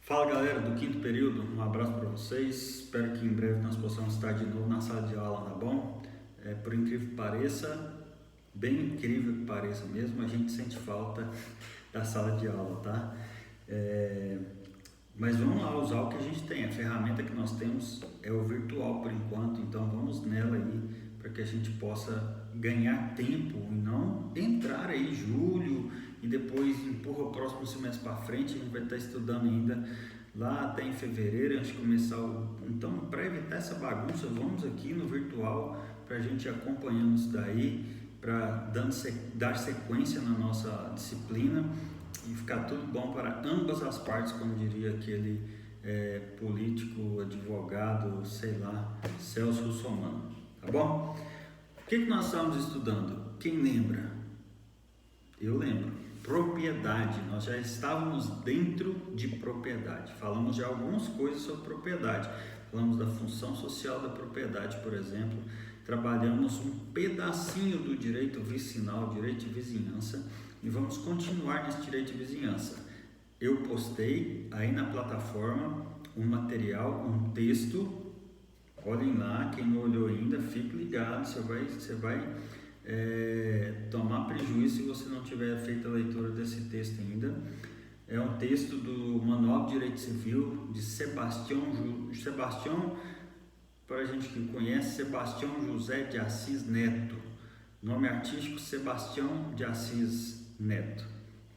Fala galera do quinto período, um abraço para vocês, espero que em breve nós possamos estar de novo na sala de aula, tá bom? Por incrível que pareça, bem incrível que pareça mesmo, a gente sente falta da sala de aula, tá? Mas vamos lá usar o que a gente tem, a ferramenta que nós temos é o virtual por enquanto, então vamos nela aí para que a gente possa ganhar tempo e não entrar aí julho e depois empurra o próximo semestre para frente, a gente vai estar estudando ainda lá até em fevereiro, antes de começar Então, para evitar essa bagunça, vamos aqui no virtual para a gente ir acompanhando isso daí, para dar sequência na nossa disciplina e ficar tudo bom para ambas as partes, como diria aquele político, advogado, sei lá, Celso Russomano, tá bom? O que nós estamos estudando? Quem lembra? Eu lembro. Propriedade. Nós já estávamos dentro de propriedade. Falamos de algumas coisas sobre propriedade. Falamos da função social da propriedade, por exemplo. Trabalhamos um pedacinho do direito vicinal, direito de vizinhança, e vamos continuar nesse direito de vizinhança. Eu postei aí na plataforma um material, um texto. Olhem lá, quem não olhou ainda, fique ligado, você vai tomar prejuízo se você não tiver feito a leitura desse texto ainda. É um texto do Manual de Direito Civil de Sebastião, para a gente que conhece, Sebastião José de Assis Neto, nome artístico Sebastião de Assis Neto,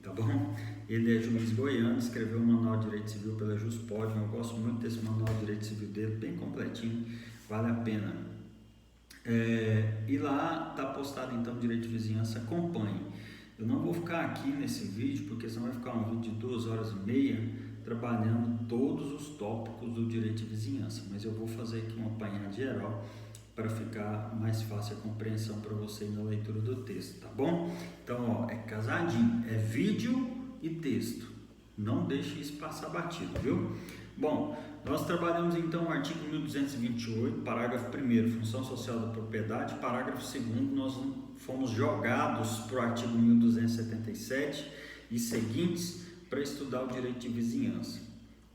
tá bom? Ele é juiz goiano, escreveu o Manual de Direito Civil pela Juspodium. Eu gosto muito desse Manual de Direito Civil dele, bem completinho, vale a pena. E lá está postado então Direito de Vizinhança, acompanhe. Eu não vou ficar aqui nesse vídeo, porque senão vai ficar um vídeo de 2h30 trabalhando todos os tópicos do Direito de Vizinhança, mas eu vou fazer aqui um apanhado geral para ficar mais fácil a compreensão para você na leitura do texto, tá bom? Então, é casadinho, é vídeo e texto, não deixe isso passar batido, viu? Bom, nós trabalhamos então o artigo 1228, parágrafo 1º, função social da propriedade, parágrafo 2º, nós fomos jogados para o artigo 1277 e seguintes para estudar o direito de vizinhança.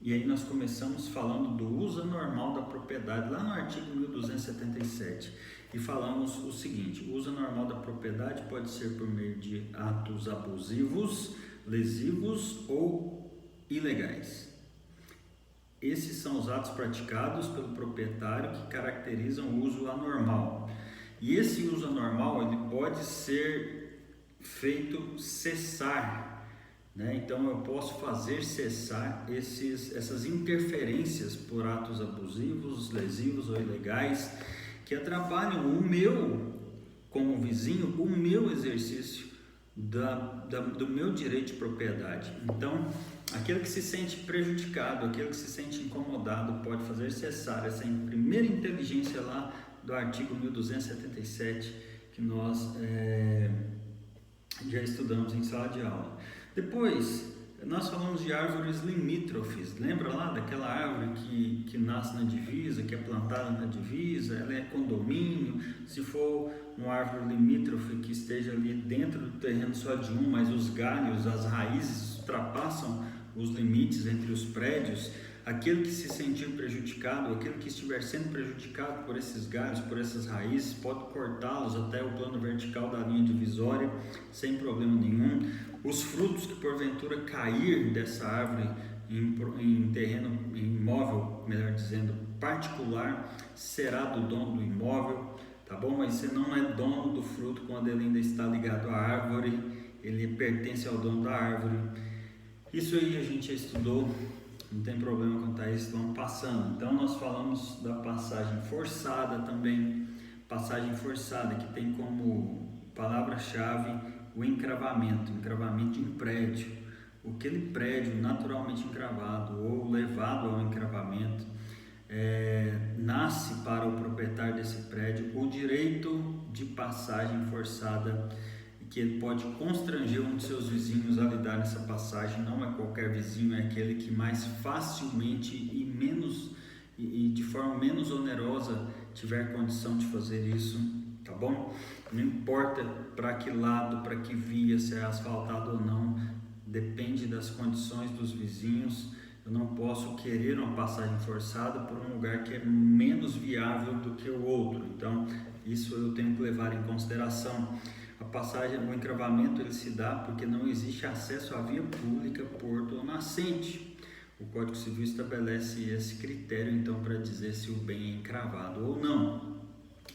E aí nós começamos falando do uso anormal da propriedade, lá no artigo 1277, e falamos o seguinte: o uso anormal da propriedade pode ser por meio de atos abusivos, lesivos ou ilegais. Esses são os atos praticados pelo proprietário que caracterizam o uso anormal. E esse uso anormal ele pode ser feito cessar, né? Então eu posso fazer cessar essas interferências por atos abusivos, lesivos ou ilegais que atrapalham o meu, como vizinho, o meu exercício do meu direito de propriedade. Então, aquele que se sente prejudicado, aquele que se sente incomodado, pode fazer cessar essa primeira inteligência lá do artigo 1277 que nós já estudamos em sala de aula. Depois, nós falamos de árvores limítrofes. Lembra lá daquela árvore que nasce na divisa, que é plantada na divisa? Ela é condomínio. Se for uma árvore limítrofe que esteja ali dentro do terreno só de um, mas os galhos, as raízes ultrapassam os limites entre os prédios, aquele que se sentir prejudicado, aquele que estiver sendo prejudicado por esses galhos, por essas raízes, pode cortá-los até o plano vertical da linha divisória sem problema nenhum. Os frutos que porventura cair dessa árvore em terreno imóvel, melhor dizendo, particular, será do dono do imóvel, tá bom? Mas você não é dono do fruto quando ele ainda está ligado à árvore, ele pertence ao dono da árvore. Isso aí a gente já estudou, não tem problema contar isso, vamos passando. Então nós falamos da passagem forçada também, passagem forçada que tem como palavra-chave o encravamento de um prédio. Aquele prédio naturalmente encravado ou levado ao encravamento, nasce para o proprietário desse prédio o direito de passagem forçada, que ele pode constranger um de seus vizinhos a lidar nessa passagem. Não é qualquer vizinho, é aquele que mais facilmente e de forma menos onerosa tiver condição de fazer isso, tá bom? Não importa para que lado, para que via, se é asfaltado ou não, depende das condições dos vizinhos eu não posso querer uma passagem forçada por um lugar que é menos viável do que o outro. Então, isso eu tenho que levar em consideração. A passagem, o encravamento ele se dá porque não existe acesso à via pública, porto ou nascente. O Código Civil estabelece esse critério, então, para dizer se o bem é encravado ou não.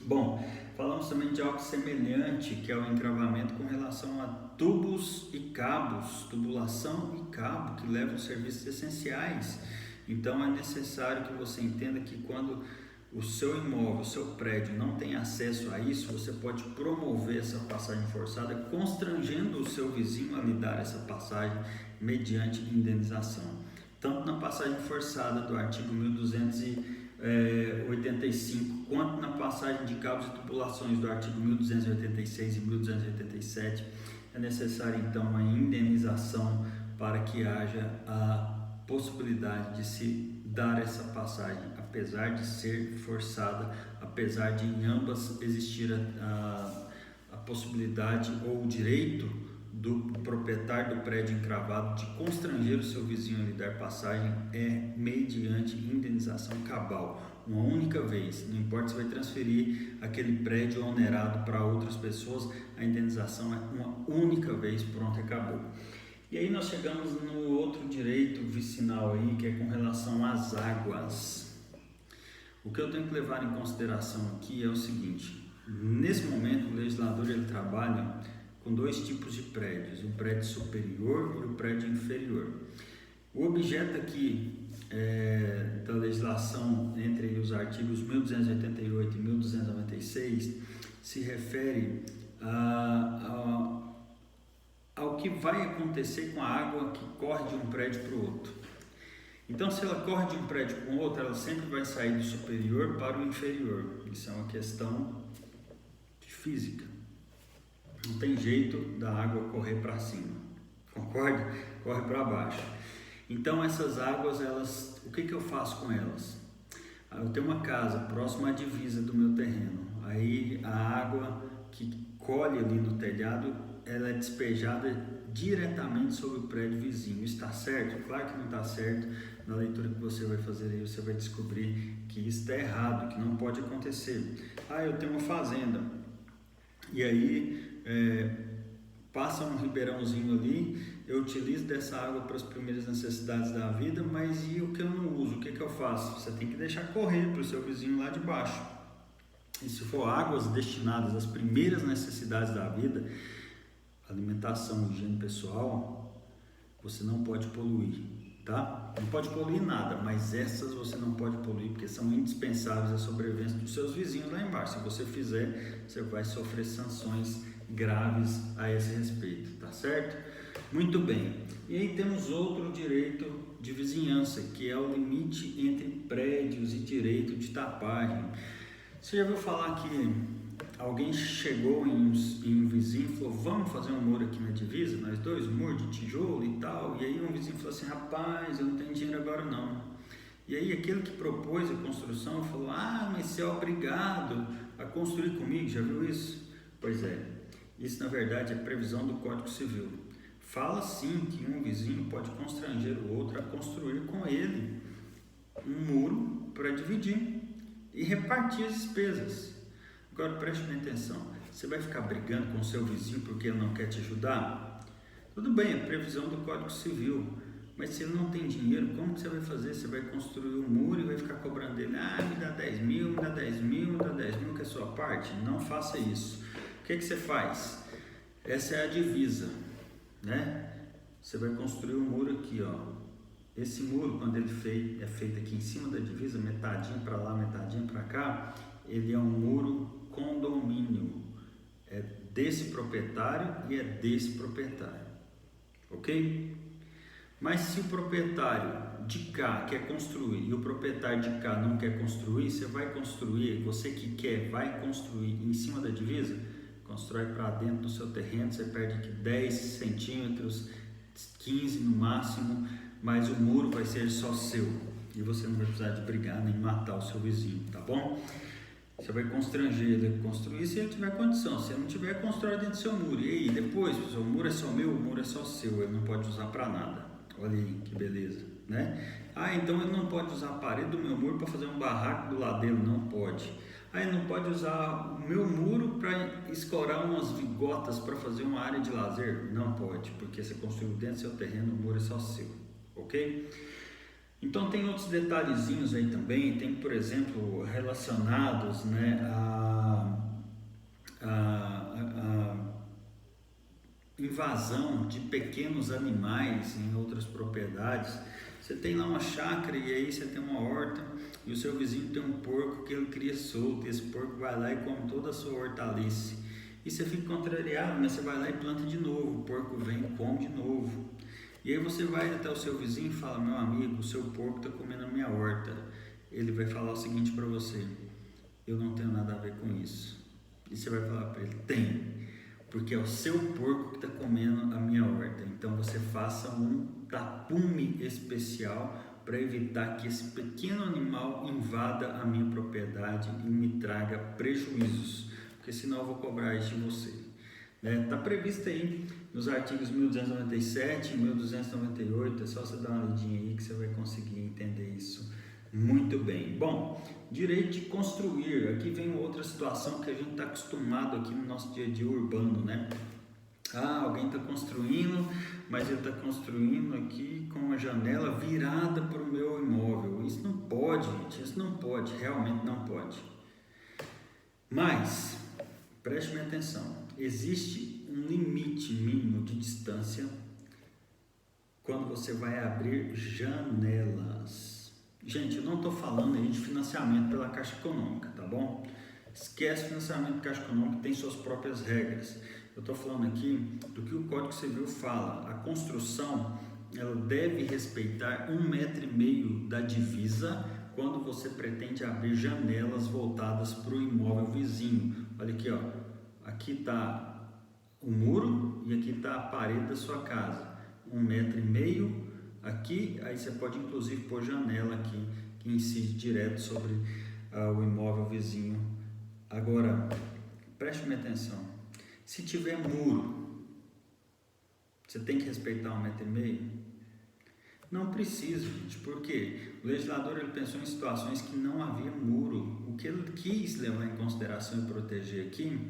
Bom, falamos também de algo semelhante, que é o encravamento com relação a tubos e cabos, tubulação e cabo, que levam serviços essenciais. Então, é necessário que você entenda que quando o seu imóvel, o seu prédio não tem acesso a isso, você pode promover essa passagem forçada, constrangendo o seu vizinho a lhe dar essa passagem mediante indenização. Tanto na passagem forçada do artigo 1285, quanto na passagem de cabos e tubulações do artigo 1286 e 1287, é necessária então a indenização para que haja a possibilidade de se dar essa passagem, apesar de ser forçada, apesar de em ambas existir a possibilidade ou o direito do proprietário do prédio encravado de constranger o seu vizinho a lhe dar passagem, é mediante indenização cabal, uma única vez. Não importa se vai transferir aquele prédio onerado para outras pessoas, a indenização é uma única vez, pronto, acabou. E aí nós chegamos no outro direito vicinal aí, que é com relação às águas. O que eu tenho que levar em consideração aqui é o seguinte: nesse momento o legislador ele trabalha com dois tipos de prédios, o prédio superior e o prédio inferior. O objeto aqui da legislação entre os artigos 1288 e 1296 se refere ao que vai acontecer com a água que corre de um prédio para o outro. Então, se ela corre de um prédio para o outro, ela sempre vai sair do superior para o inferior. Isso é uma questão de física. Não tem jeito da água correr para cima, concorda? Corre para baixo. Então essas águas, o que eu faço com elas? Eu tenho uma casa próxima à divisa do meu terreno, aí a água que colhe ali no telhado, ela é despejada diretamente sobre o prédio vizinho. Está certo? Claro que não está certo. Na leitura que você vai fazer aí, você vai descobrir que isso está errado, que não pode acontecer. Eu tenho uma fazenda, e aí passa um ribeirãozinho ali, eu utilizo dessa água para as primeiras necessidades da vida, mas e o que eu não uso, o que eu faço? Você tem que deixar correr para o seu vizinho lá de baixo. E se for águas destinadas às primeiras necessidades da vida, alimentação, higiene pessoal, você não pode poluir, tá? Não pode poluir nada, mas essas você não pode poluir porque são indispensáveis à sobrevivência dos seus vizinhos lá embaixo. Se você fizer, você vai sofrer sanções graves a esse respeito, tá certo? Muito bem. E aí temos outro direito de vizinhança, que é o limite entre prédios e direito de tapagem. Você já ouviu falar que alguém chegou em um vizinho e falou: vamos fazer um muro aqui na divisa, nós dois, um muro de tijolo e tal. E aí um vizinho falou assim: rapaz, eu não tenho dinheiro agora não. E aí aquele que propôs a construção falou: mas você é obrigado a construir comigo. Já viu isso? Pois é, isso na verdade é previsão do Código Civil. Fala sim que um vizinho pode constranger o outro a construir com ele um muro para dividir e repartir as despesas. Agora preste bem atenção, você vai ficar brigando com o seu vizinho porque ele não quer te ajudar? Tudo bem, é previsão do Código Civil, mas se ele não tem dinheiro, como que você vai fazer? Você vai construir um muro e vai ficar cobrando dele: me dá 10 mil, me dá 10 mil, me dá 10 mil, que é a sua parte? Não faça isso. O que você faz? Essa é a divisa, né? Você vai construir um muro aqui, ó. Esse muro, quando ele é feito aqui em cima da divisa, metadinho para lá, metadinho para cá, ele é um muro condomínio, é desse proprietário e é desse proprietário, ok? Mas se o proprietário de cá quer construir e o proprietário de cá não quer construir, você vai construir, você que quer vai construir em cima da divisa, constrói para dentro do seu terreno, você perde aqui 10 centímetros, 15 no máximo, mas o muro vai ser só seu e você não vai precisar de brigar nem matar o seu vizinho, tá bom? Você vai constranger ele a construir se ele tiver condição. Se ele não tiver, constrói dentro do seu muro. E aí, depois, o seu muro é só meu, o muro é só seu, ele não pode usar para nada. Olha aí que beleza, né? Ah, então ele não pode usar a parede do meu muro para fazer um barraco do lado dele, não pode. Ah, ele não pode usar o meu muro para escorar umas vigotas para fazer uma área de lazer, não pode, porque você construiu dentro do seu terreno, o muro é só seu, ok? Então tem outros detalhezinhos aí também, tem por exemplo relacionados, né, a invasão de pequenos animais em outras propriedades. Você tem lá uma chácara e aí você tem uma horta e o seu vizinho tem um porco que ele cria solto e esse porco vai lá e come toda a sua hortaliça. E você fica contrariado, mas você vai lá e planta de novo, o porco vem e come de novo. E aí você vai até o seu vizinho e fala: meu amigo, o seu porco está comendo a minha horta. Ele vai falar o seguinte para você: eu não tenho nada a ver com isso. E você vai falar para ele: tem, porque é o seu porco que está comendo a minha horta. Então você faça um tapume especial para evitar que esse pequeno animal invada a minha propriedade e me traga prejuízos, porque senão eu vou cobrar isso de você. Está previsto aí nos artigos 1297 e 1298, é só você dar uma lidinha aí que você vai conseguir entender isso muito bem. Bom, direito de construir, aqui vem outra situação que a gente está acostumado aqui no nosso dia a dia urbano, né? Ah, alguém está construindo, mas ele está construindo aqui com uma janela virada para o meu imóvel. Isso não pode, gente, isso não pode, realmente não pode. Mas, preste bem atenção, existe um limite mínimo de distância quando você vai abrir janelas. Gente, eu não estou falando aí de financiamento pela Caixa Econômica, tá bom? Esquece financiamento da Caixa Econômica, tem suas próprias regras. Eu estou falando aqui do que o Código Civil fala. A construção, ela deve respeitar 1,5 metro da divisa quando você pretende abrir janelas voltadas para o imóvel vizinho. Olha aqui, ó. Aqui está o muro e aqui está a parede da sua casa. 1,5 metro aqui, aí você pode inclusive pôr janela aqui que incide direto sobre o imóvel vizinho. Agora, preste minha atenção. Se tiver muro, você tem que respeitar 1,5 metro? Não precisa, gente, porque o legislador ele pensou em situações que não havia muro. O que ele quis levar em consideração e proteger aqui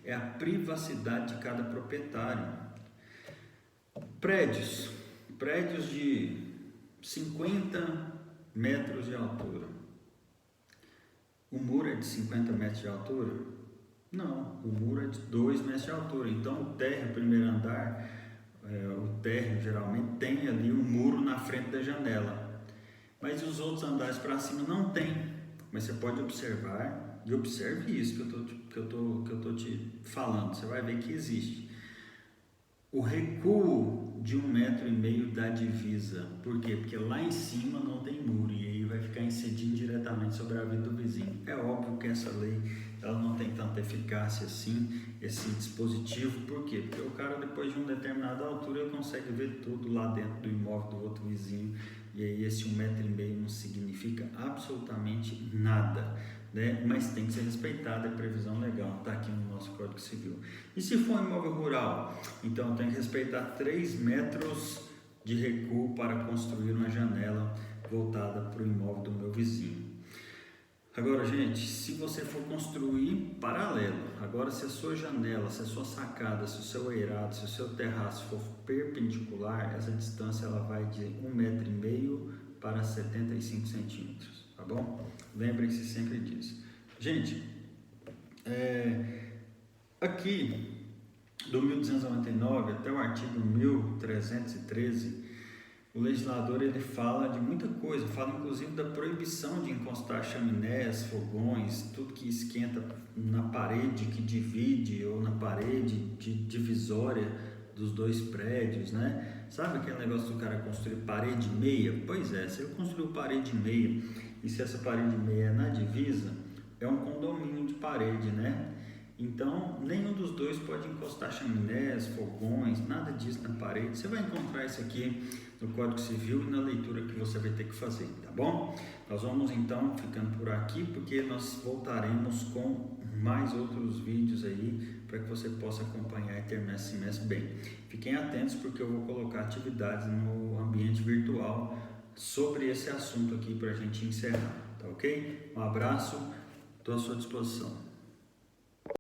é a privacidade de cada proprietário. Prédios de 50 metros de altura. O muro é de 50 metros de altura? Não, o muro é de 2 metros de altura. Então o térreo, primeiro andar, o térreo geralmente tem ali um muro na frente da janela. Mas os outros andares para cima não tem. Mas você pode observar, e observe isso que eu tô te falando, você vai ver que existe. O recuo de 1,5 metro da divisa. Por quê? Porque lá em cima não tem muro e aí vai ficar incidindo diretamente sobre a vida do vizinho. É óbvio que essa lei ela não tem tanta eficácia assim, esse dispositivo. Por quê? Porque o cara, depois de uma determinada altura, ele consegue ver tudo lá dentro do imóvel do outro vizinho. E aí esse 1,5 metro não significa absolutamente nada, né? Mas tem que ser respeitada a previsão legal, está aqui no nosso Código Civil. E se for um imóvel rural, então tem que respeitar 3 metros de recuo para construir uma janela voltada para o imóvel do meu vizinho. Agora, gente, se você for construir paralelo, agora se a sua janela, se a sua sacada, se o seu eirado, se o seu terraço for perpendicular, essa distância ela vai de 1,5 metro para 75 centímetros, tá bom? Lembrem-se sempre disso. Gente, aqui do 1299 até o artigo 1313, o legislador ele fala de muita coisa, fala inclusive da proibição de encostar chaminés, fogões, tudo que esquenta na parede que divide ou na parede divisória dos dois prédios, né? Sabe aquele negócio do cara construir parede meia? Pois é, se ele construiu parede meia e se essa parede meia é na divisa, é um condomínio de parede, né? Então, nenhum dos dois pode encostar chaminés, fogões, nada disso na parede. Você vai encontrar isso aqui no Código Civil e na leitura que você vai ter que fazer, tá bom? Nós vamos então ficando por aqui, porque nós voltaremos com mais outros vídeos aí para que você possa acompanhar e terminar esse semestre bem. Fiquem atentos, porque eu vou colocar atividades no ambiente virtual sobre esse assunto aqui para a gente encerrar, tá ok? Um abraço, estou à sua disposição.